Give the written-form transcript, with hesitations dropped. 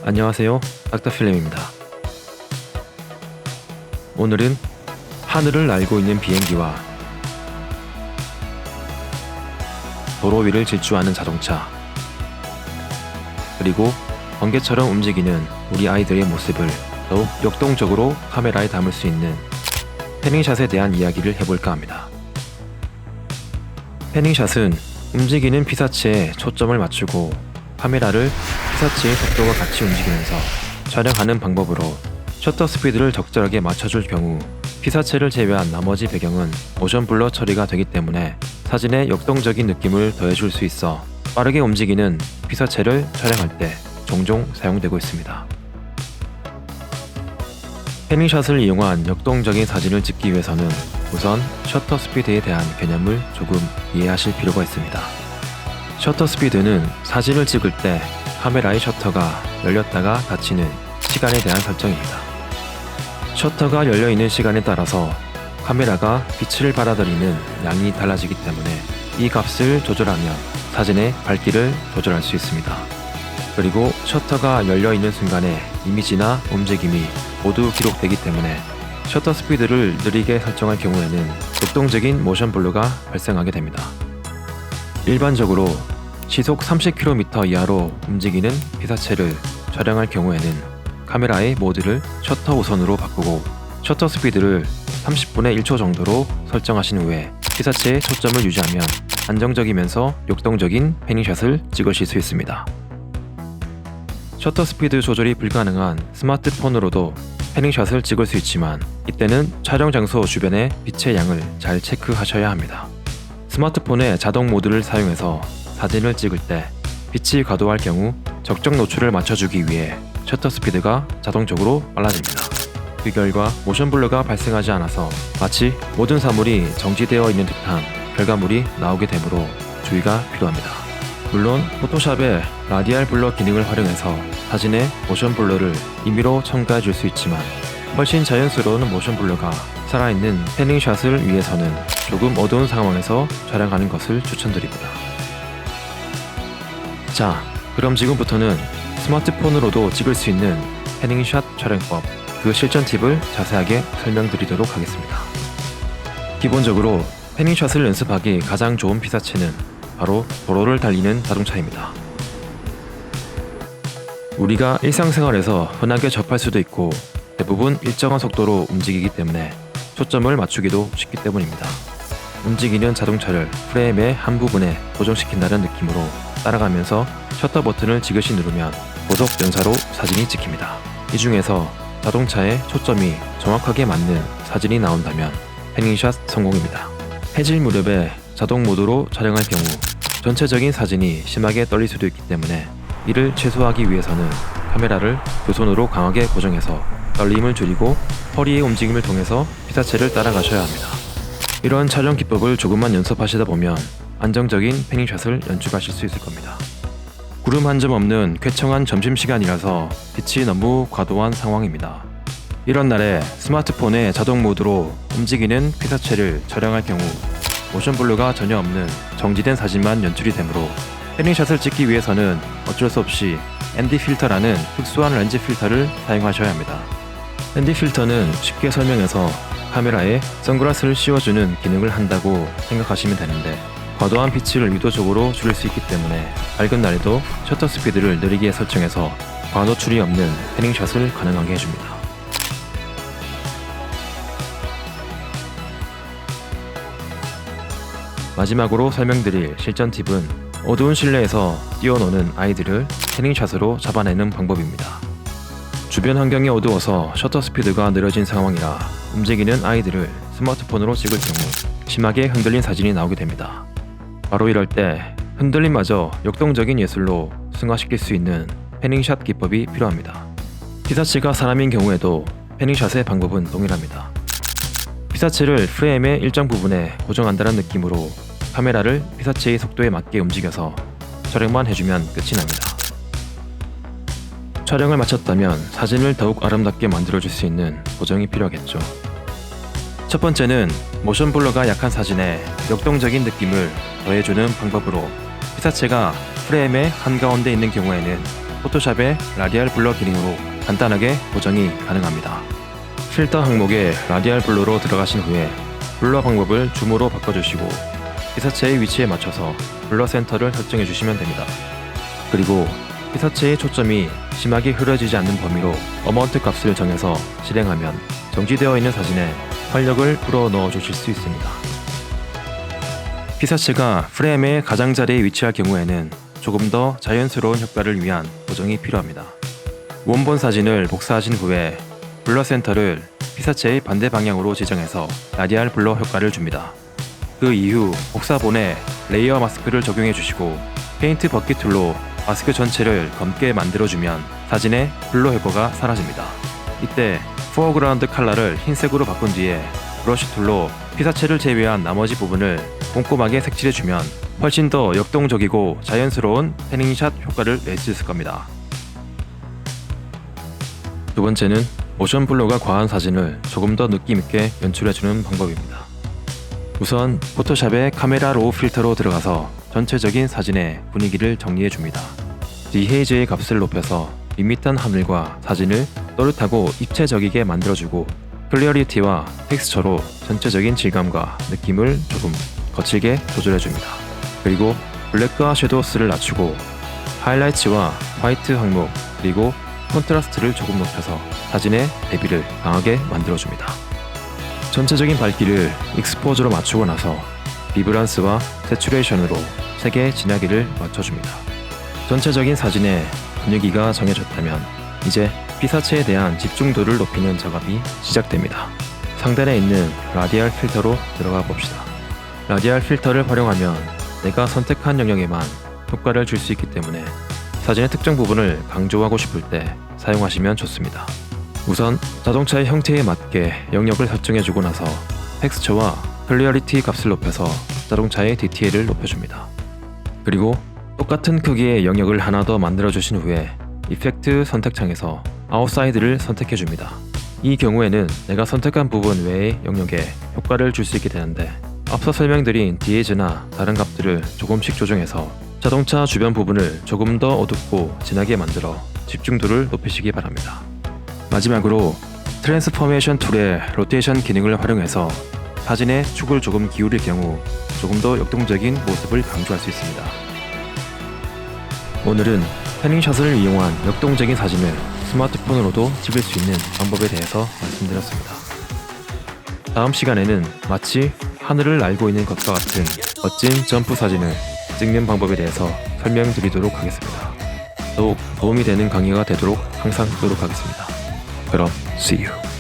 안녕하세요, 닥터필름입니다. 오늘은 하늘을 날고 있는 비행기와 도로 위를 질주하는 자동차, 그리고 번개처럼 움직이는 우리 아이들의 모습을 더욱 역동적으로 카메라에 담을 수 있는 패닝샷에 대한 이야기를 해볼까 합니다. 패닝샷은 움직이는 피사체에 초점을 맞추고 카메라를 피사체의 속도와 같이 움직이면서 촬영하는 방법으로 셔터 스피드를 적절하게 맞춰줄 경우 피사체를 제외한 나머지 배경은 모션 블러 처리가 되기 때문에 사진에 역동적인 느낌을 더해줄 수 있어 빠르게 움직이는 피사체를 촬영할 때 종종 사용되고 있습니다. 패닝샷을 이용한 역동적인 사진을 찍기 위해서는 우선 셔터 스피드에 대한 개념을 조금 이해하실 필요가 있습니다. 셔터 스피드는 사진을 찍을 때 카메라의 셔터가 열렸다가 닫히는 시간에 대한 설정입니다. 셔터가 열려있는 시간에 따라서 카메라가 빛을 받아들이는 양이 달라지기 때문에 이 값을 조절하면 사진의 밝기를 조절할 수 있습니다. 그리고 셔터가 열려있는 순간에 이미지나 움직임이 모두 기록되기 때문에 셔터 스피드를 느리게 설정할 경우에는 역동적인 모션 블루가 발생하게 됩니다. 일반적으로 시속 30km 이하로 움직이는 피사체를 촬영할 경우에는 카메라의 모드를 셔터 우선으로 바꾸고 셔터 스피드를 30분의 1초 정도로 설정하신 후에 피사체에 초점을 유지하면 안정적이면서 역동적인 패닝샷을 찍으실 수 있습니다. 셔터 스피드 조절이 불가능한 스마트폰으로도 패닝샷을 찍을 수 있지만 이때는 촬영 장소 주변의 빛의 양을 잘 체크하셔야 합니다. 스마트폰의 자동 모드를 사용해서 사진을 찍을 때 빛이 과도할 경우 적정 노출을 맞춰주기 위해 셔터 스피드가 자동적으로 빨라집니다. 그 결과 모션 블러가 발생하지 않아서 마치 모든 사물이 정지되어 있는 듯한 결과물이 나오게 되므로 주의가 필요합니다. 물론 포토샵의 라디알 블러 기능을 활용해서 사진의 모션 블러를 임의로 첨가해 줄 수 있지만 훨씬 자연스러운 모션 블러가 살아있는 패닝샷을 위해서는 조금 어두운 상황에서 촬영하는 것을 추천드립니다. 자, 그럼 지금부터는 스마트폰으로도 찍을 수 있는 패닝샷 촬영법, 그 실전 팁을 자세하게 설명드리도록 하겠습니다. 기본적으로 패닝샷을 연습하기 가장 좋은 피사체는 바로 도로를 달리는 자동차입니다. 우리가 일상생활에서 흔하게 접할 수도 있고 대부분 일정한 속도로 움직이기 때문에 초점을 맞추기도 쉽기 때문입니다. 움직이는 자동차를 프레임의 한 부분에 고정시킨다는 느낌으로 따라가면서 셔터 버튼을 지그시 누르면 고속 연사로 사진이 찍힙니다. 이 중에서 자동차의 초점이 정확하게 맞는 사진이 나온다면 패닝샷 성공입니다. 해질 무렵에 자동 모드로 촬영할 경우 전체적인 사진이 심하게 떨릴 수도 있기 때문에 이를 최소화하기 위해서는 카메라를 두 손으로 강하게 고정해서 떨림을 줄이고 허리의 움직임을 통해서 피사체를 따라가셔야 합니다. 이런 촬영 기법을 조금만 연습하시다 보면 안정적인 패닝샷을 연출하실 수 있을 겁니다. 구름 한 점 없는 쾌청한 점심시간이라서 빛이 너무 과도한 상황입니다. 이런 날에 스마트폰의 자동 모드로 움직이는 피사체를 촬영할 경우 모션 블루가 전혀 없는 정지된 사진만 연출이 되므로 패닝샷을 찍기 위해서는 어쩔 수 없이 ND 필터라는 특수한 렌즈 필터를 사용하셔야 합니다. ND 필터는 쉽게 설명해서 카메라에 선글라스를 씌워주는 기능을 한다고 생각하시면 되는데 과도한 빛을 의도적으로 줄일 수 있기 때문에 밝은 날에도 셔터 스피드를 느리게 설정해서 과노출이 없는 패닝샷을 가능하게 해줍니다. 마지막으로 설명드릴 실전 팁은 어두운 실내에서 뛰어노는 아이들을 패닝샷으로 잡아내는 방법입니다. 주변 환경이 어두워서 셔터 스피드가 느려진 상황이라 움직이는 아이들을 스마트폰으로 찍을 경우 심하게 흔들린 사진이 나오게 됩니다. 바로 이럴 때 흔들림마저 역동적인 예술로 승화시킬 수 있는 패닝샷 기법이 필요합니다. 피사체가 사람인 경우에도 패닝샷의 방법은 동일합니다. 피사체를 프레임의 일정 부분에 고정한다는 느낌으로 카메라를 피사체의 속도에 맞게 움직여서 촬영만 해주면 끝이 납니다. 촬영을 마쳤다면 사진을 더욱 아름답게 만들어줄 수 있는 보정이 필요하겠죠. 첫 번째는 모션 블러가 약한 사진에 역동적인 느낌을 더해주는 방법으로 피사체가 프레임의 한가운데 있는 경우에는 포토샵의 라디알 블러 기능으로 간단하게 보정이 가능합니다. 필터 항목에 라디알 블러로 들어가신 후에 블러 방법을 줌으로 바꿔주시고 피사체의 위치에 맞춰서 블러 센터를 설정해 주시면 됩니다. 그리고 피사체의 초점이 심하게 흐려지지 않는 범위로 어마운트 값을 정해서 실행하면 정지되어 있는 사진에 활력을 불어 넣어 주실 수 있습니다. 피사체가 프레임의 가장자리에 위치할 경우에는 조금 더 자연스러운 효과를 위한 보정이 필요합니다. 원본 사진을 복사하신 후에 블러 센터를 피사체의 반대 방향으로 지정해서 라디알 블러 효과를 줍니다. 그 이후 복사본에 레이어 마스크를 적용해 주시고 페인트 버킷 툴로 마스크 전체를 검게 만들어주면 사진의 블러 효과가 사라집니다. 이때 포어그라운드 컬러를 흰색으로 바꾼 뒤에 브러쉬 툴로 피사체를 제외한 나머지 부분을 꼼꼼하게 색칠해주면 훨씬 더 역동적이고 자연스러운 패닝샷 효과를 낼 수 있을 겁니다. 두 번째는 모션 블러가 과한 사진을 조금 더 느낌있게 연출해주는 방법입니다. 우선 포토샵의 카메라 로우 필터로 들어가서 전체적인 사진의 분위기를 정리해줍니다. 디헤이즈의 값을 높여서 밋밋한 하늘과 사진을 또렷하고 입체적이게 만들어주고 클리어리티와 텍스처로 전체적인 질감과 느낌을 조금 거칠게 조절해줍니다. 그리고 블랙과 섀도우스를 낮추고 하이라이트와 화이트 항목 그리고 콘트라스트를 조금 높여서 사진의 대비를 강하게 만들어줍니다. 전체적인 밝기를 익스포저로 맞추고 나서 비브란스와 세츄레이션으로 색의 진하기를 맞춰줍니다. 전체적인 사진의 분위기가 정해졌다면 이제 피사체에 대한 집중도를 높이는 작업이 시작됩니다. 상단에 있는 라디알 필터로 들어가 봅시다. 라디알 필터를 활용하면 내가 선택한 영역에만 효과를 줄 수 있기 때문에 사진의 특정 부분을 강조하고 싶을 때 사용하시면 좋습니다. 우선 자동차의 형태에 맞게 영역을 설정해주고 나서 텍스처와 클리어리티 값을 높여서 자동차의 디테일을 높여줍니다. 그리고 똑같은 크기의 영역을 하나 더 만들어주신 후에 이펙트 선택창에서 아웃사이드를 선택해줍니다. 이 경우에는 내가 선택한 부분 외의 영역에 효과를 줄 수 있게 되는데 앞서 설명드린 디에이즈나 다른 값들을 조금씩 조정해서 자동차 주변 부분을 조금 더 어둡고 진하게 만들어 집중도를 높이시기 바랍니다. 마지막으로 트랜스포메이션 툴의 로테이션 기능을 활용해서 사진의 축을 조금 기울일 경우 조금 더 역동적인 모습을 강조할 수 있습니다. 오늘은 패닝샷을 이용한 역동적인 사진을 스마트폰으로도 찍을 수 있는 방법에 대해서 말씀드렸습니다. 다음 시간에는 마치 하늘을 날고 있는 것과 같은 멋진 점프 사진을 찍는 방법에 대해서 설명드리도록 하겠습니다. 더욱 도움이 되는 강의가 되도록 항상 하도록 하겠습니다. 그럼 see you.